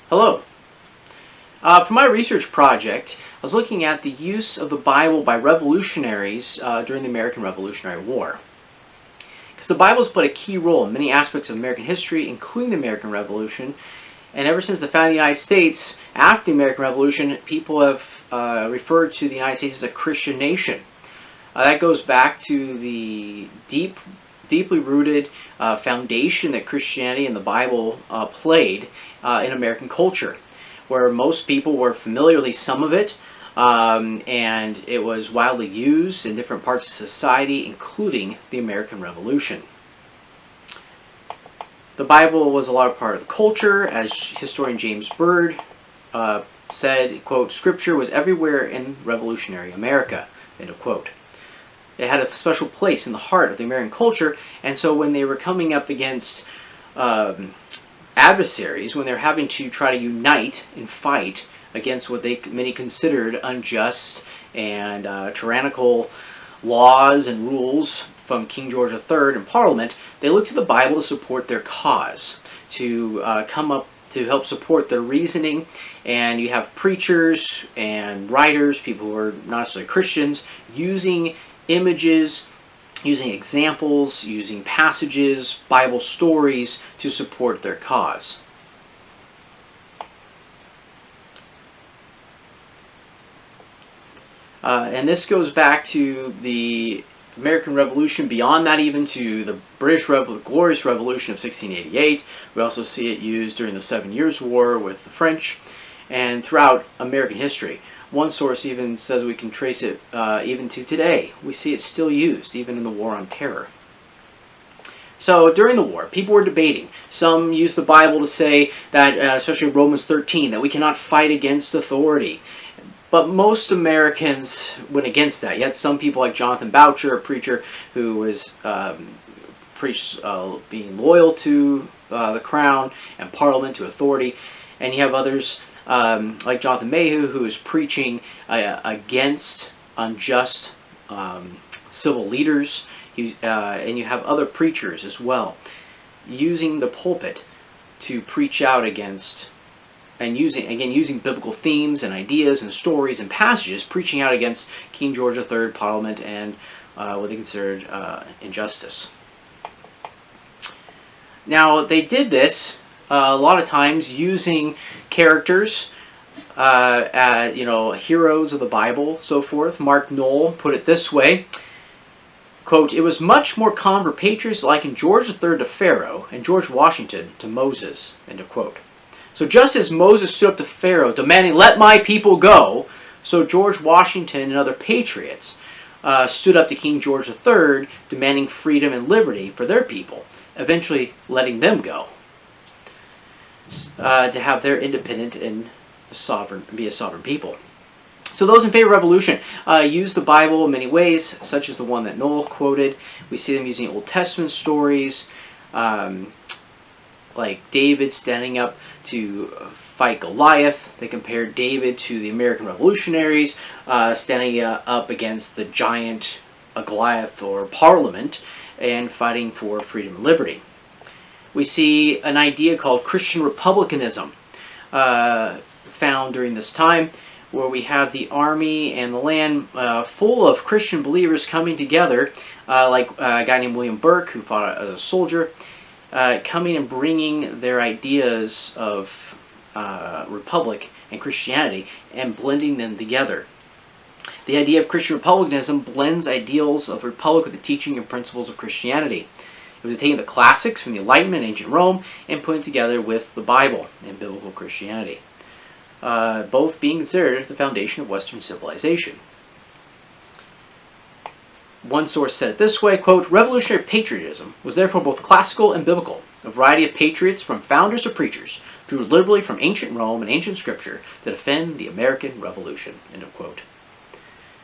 Hello. For my research project, I was looking at the use of the Bible by revolutionaries during the American Revolutionary War. Because the Bible has played a key role in many aspects of American history, including the American Revolution. And ever since the founding of the United States, after the American Revolution, people have referred to the United States as a Christian nation. That goes back to the deeply rooted foundation that Christianity and the Bible played in American culture, where most people were familiar, at least some of it, and it was widely used in different parts of society, including the American Revolution. The Bible was a large part of the culture, as historian James Bird said, quote, "Scripture was everywhere in revolutionary America," end of quote. It had a special place in the heart of the American culture, and so when they were coming up against adversaries, when they're having to try to unite and fight against what many considered unjust and tyrannical laws and rules from King George III and Parliament, they looked to the Bible to support their cause, to help support their reasoning. And you have preachers and writers, people who are not necessarily Christians, using images, using examples, using passages, Bible stories to support their cause. And this goes back to the American Revolution, beyond that even to the Glorious Revolution of 1688. We also see it used during the 7 Years' War with the French, and throughout American history. One source even says we can trace it even to today. We see it still used, even in the War on Terror. So during the war, people were debating. Some used the Bible to say that, especially Romans 13, that we cannot fight against authority. But most Americans went against that. Yet some people like Jonathan Boucher, a preacher who was preached being loyal to the crown and Parliament, to authority. And you have others like Jonathan Mayhew, who is preaching against unjust civil leaders. And you have other preachers as well, using the pulpit to preach out against, and using biblical themes and ideas and stories and passages, preaching out against King George III, Parliament, and what they considered injustice. Now, they did this a lot of times using characters, heroes of the Bible, so forth. Mark Noll put it this way, quote, "It was much more common for patriots to liken George III to Pharaoh and George Washington to Moses," end of quote. So just as Moses stood up to Pharaoh demanding, "Let my people go," so George Washington and other patriots stood up to King George III demanding freedom and liberty for their people, eventually letting them go to have their independent and be a sovereign people. So those in favor of revolution use the Bible in many ways, such as the one that Noll quoted. We see them using Old Testament stories, like David standing up to fight Goliath. They compared David to the American revolutionaries standing up against the giant Goliath or Parliament and fighting for freedom and liberty. We see an idea called Christian republicanism found during this time, where we have the army and the land full of Christian believers coming together, like a guy named William Burke, who fought as a soldier, coming and bringing their ideas of republic and Christianity and blending them together. The idea of Christian republicanism blends ideals of republic with the teaching and principles of Christianity. It was taking the classics from the Enlightenment and ancient Rome and putting together with the Bible and biblical Christianity, both being considered the foundation of Western civilization. One source said it this way, quote, "Revolutionary patriotism was therefore both classical and biblical. A variety of patriots, from founders to preachers, drew liberally from ancient Rome and ancient scripture to defend the American Revolution," end of quote.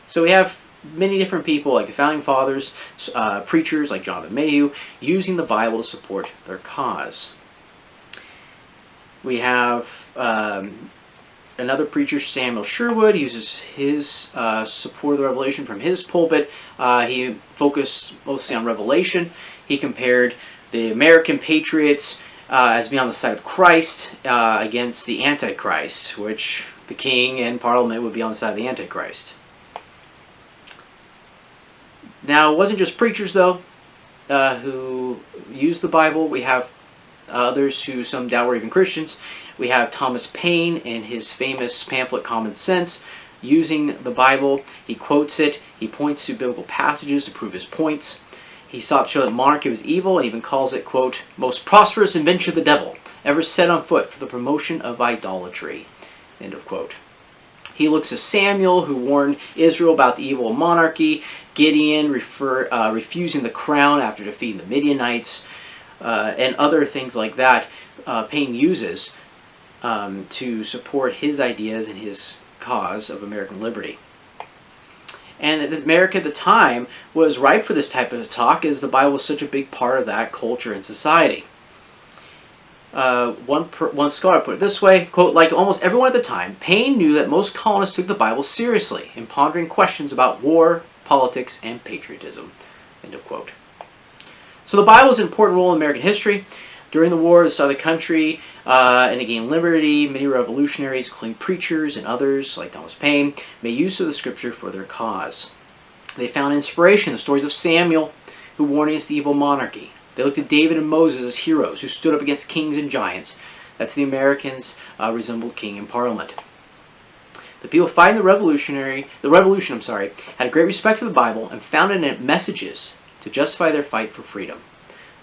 So we have many different people, like the Founding Fathers, preachers like Jonathan Mayhew, using the Bible to support their cause. We have another preacher, Samuel Sherwood, uses his support of the Revelation from his pulpit. He focused mostly on Revelation. He compared the American patriots as being on the side of Christ against the Antichrist, which the king and parliament would be on the side of the Antichrist. Now, it wasn't just preachers, though, who used the Bible. We have others who some doubt were even Christians. We have Thomas Paine in his famous pamphlet Common Sense, using the Bible. He quotes it. He points to biblical passages to prove his points. He sought to show that monarchy was evil, and even calls it, quote, most prosperous invention of the devil ever set on foot for the promotion of idolatry, end of quote. He looks to Samuel, who warned Israel about the evil of monarchy, Gideon refusing the crown after defeating the Midianites, and other things like that. Paine uses to support his ideas and his cause of American liberty. And America at the time was ripe for this type of talk, as the Bible was such a big part of that culture and society. One scholar put it this way, quote, like almost everyone at the time, Paine knew that most colonists took the Bible seriously in pondering questions about war, politics, and patriotism, end of quote. So the Bible is an important role in American history. During the war, the start of the country, and to gain liberty, many revolutionaries, including preachers and others like Thomas Paine, made use of the scripture for their cause. They found inspiration in the stories of Samuel, who warned against the evil monarchy. They looked at David and Moses as heroes who stood up against kings and giants that to the Americans resembled king and parliament. The people fighting the revolution, had a great respect for the Bible and found in it messages to justify their fight for freedom.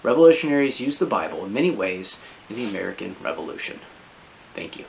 Revolutionaries used the Bible in many ways in the American Revolution. Thank you.